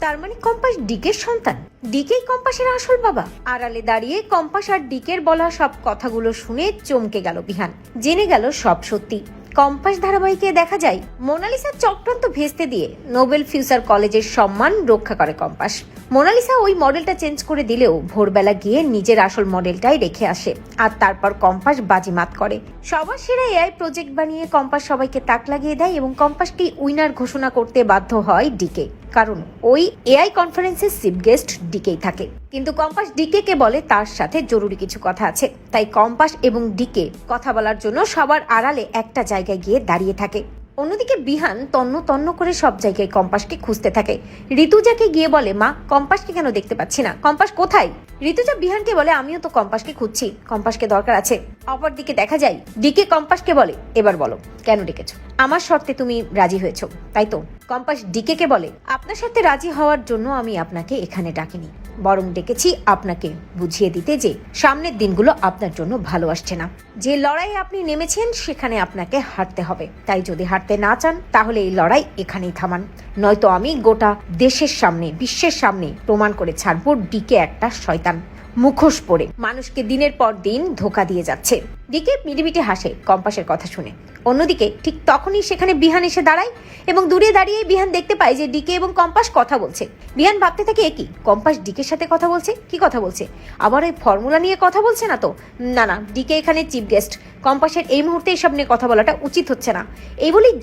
তার মানে কম্পাস ডিকের সন্তান, ডিকেই কম্পাসের আসল বাবা। আড়ালে দাঁড়িয়ে কম্পাস আর ডিকের বলা সব কথাগুলো শুনে চমকে গেল বিহান, জেনে গেল সব সত্যি। কম্পাস ধারাবাহিকে দেখা যায় মোনালিসার চক্রান্ত ভেস্তে দিয়ে নোবেল ফিউচার কলেজের সম্মান রক্ষা করে কম্পাস। মোনালিসা ওই মডেলটা চেঞ্জ করে দিলেও ভোরবেলা গিয়ে নিজের আসল মডেলটাই রেখে আসে, আর তারপর কম্পাস বাজিমাত করে। সবার সেরা এআই প্রজেক্ট বানিয়ে কম্পাস সবাইকে তাক লাগিয়ে দেয় এবং কম্পাসকে উইনার ঘোষণা করতে বাধ্য হয় ডিকে, কারণ ওই এআই কনফারেন্সের চিফ গেস্ট ডিকেই থাকে। কিন্তু কম্পাস ডিকে কে বলে তার সাথে জরুরি কিছু কথা আছে, তাই কম্পাস এবং ডিকে কথা বলার জন্য সবার আড়ালে একটা জায়গায় গিয়ে দাঁড়িয়ে থাকে। অন্যদিকে বিহান তন্ন তন্ন করে সব জায়গায় কম্পাসকে খুঁজতে থাকে। ঋতুজাকে গিয়ে বলে, মা কম্পাসকে কেন দেখতে পাচ্ছি না, কম্পাস কোথায়? ঋতুজা বিহানকে বলে, আমিও তো কম্পাসকে খুঁজছি, কম্পাসকে দরকার আছে। অপরদিকে দেখা যায় ডিকে কম্পাসকে বলে, এবার বলো কেন ডেকেছো? আমার শর্তে তুমি রাজি হয়েছো তাই তো? কম্পাস ডিকে কে বলে, আপনার সাথে রাজি হওয়ার জন্য আমি আপনাকে এখানে ডাকিনি, বরং ডেকেছি আপনাকে বুঝিয়ে দিতে যে সামনের দিনগুলো আপনার জন্য ভালো আসছে না। যে লড়াই আপনি নেমেছেন সেখানে আপনাকে হারতে হবে, তাই যদি হারতে না চান তাহলে এই লড়াই এখানেই থামান, নয়তো আমি গোটা দেশের সামনে বিশ্বের সামনে প্রমাণ করে ছাড়বো ডিকে একটা শয়তান, মুখোশ পরে মানুষকে দিনের পর দিন ধোকা দিয়ে যাচ্ছে। ডিকে মিটিমিটি হাসে কম্পাসের কথা শুনে। অন্যদিকে ঠিক তখনই সেখানে বিহান এসে দাঁড়ায় এবং দূরে দাঁড়িয়ে বিহান দেখতে পায় যে ডিকে এবং কম্পাস কথা বলছে। বিহান ভাবতে থাকে, একই কম্পাস ডিকের সাথে কথা বলছে, কি কথা বলছে? আবার ওই ফর্মুলা নিয়ে কথা বলছে না তো? না, ডিকে এখানে চিফ গেস্ট, কম্পাসের এই মুহূর্তে এসব নিয়ে কথা বলাটা উচিত হচ্ছে না। এই বলেই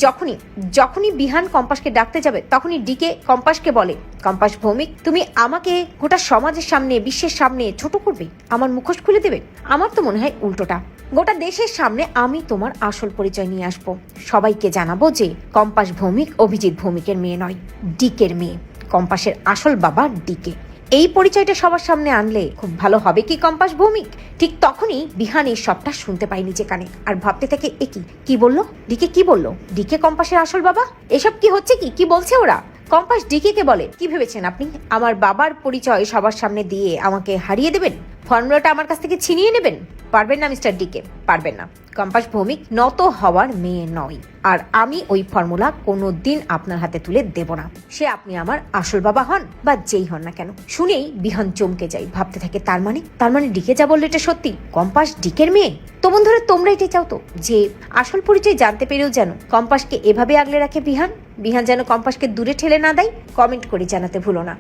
যখনই বিহান কম্পাসকে ডাকতে যাবে তখনই ডিকে কম্পাসকে বলে, কম্পাস ভৌমিক, তুমি আমাকে গোটা সমাজের সামনে বিশ্বের সামনে ছোট করবে, আমার মুখোশ খুলে দেবে? আমার তো মনে হয় উল্টোটা, গোটা দেশের সামনে আমি তোমার আসল পরিচয় নিয়ে আসবো, সবাইকে জানাবো যে কম্পাস ভৌমিক অভিজিৎ ভৌমিকের মেয়ে নয়, ডিকের মেয়ে, কম্পাসের আসল বাবা ডিকে। এই পরিচয়টা সবার সামনে আনলে খুব ভালো হবে কি কম্পাস ভৌমিক? ঠিক তখনই বিহান এই সবটা শুনতে পায় নিজে কানে আর ভাবতে থাকে, কি বললো ডিকে, কি বললো ডিকে কম্পাসের আসল বাবা? এসব কি হচ্ছে, কি বলছে ওরা? কম্পাস ডিকে কে বলে, কি ভেবেছেন আপনি আমার বাবার পরিচয় সবার সামনে দিয়ে আমাকে হারিয়ে দেবেন? ফর্মুলাটা আমার কাছ থেকে ছিনিয়ে নেবেন? পারবেন না মিস্টার ডিকে, পারবেন না। কম্পাস ভৌমিক নত হওয়ার মেয়ে নয়, আর আমি ওই ফর্মুলা কোনোদিন আপনার হাতে তুলে দেব না, সে আপনি আমার আসল বাবা হন বা যেই হন না কেন। শুনেই বিহান চমকে যায়, ভাবতে থাকে তার মানে ডিকে যা বললো এটা সত্যি, কম্পাস ডিকের মেয়ে। তো বন্ধুরা, তোমরা এটাই চাও তো যে আসল পরিচয় জানতে পেরেও যেন কম্পাসকে এভাবে আগলে রাখে বিহান যেন কম্পাসকে দূরে ঠেলে না দেয়? কমেন্ট করে জানাতে ভুলো না।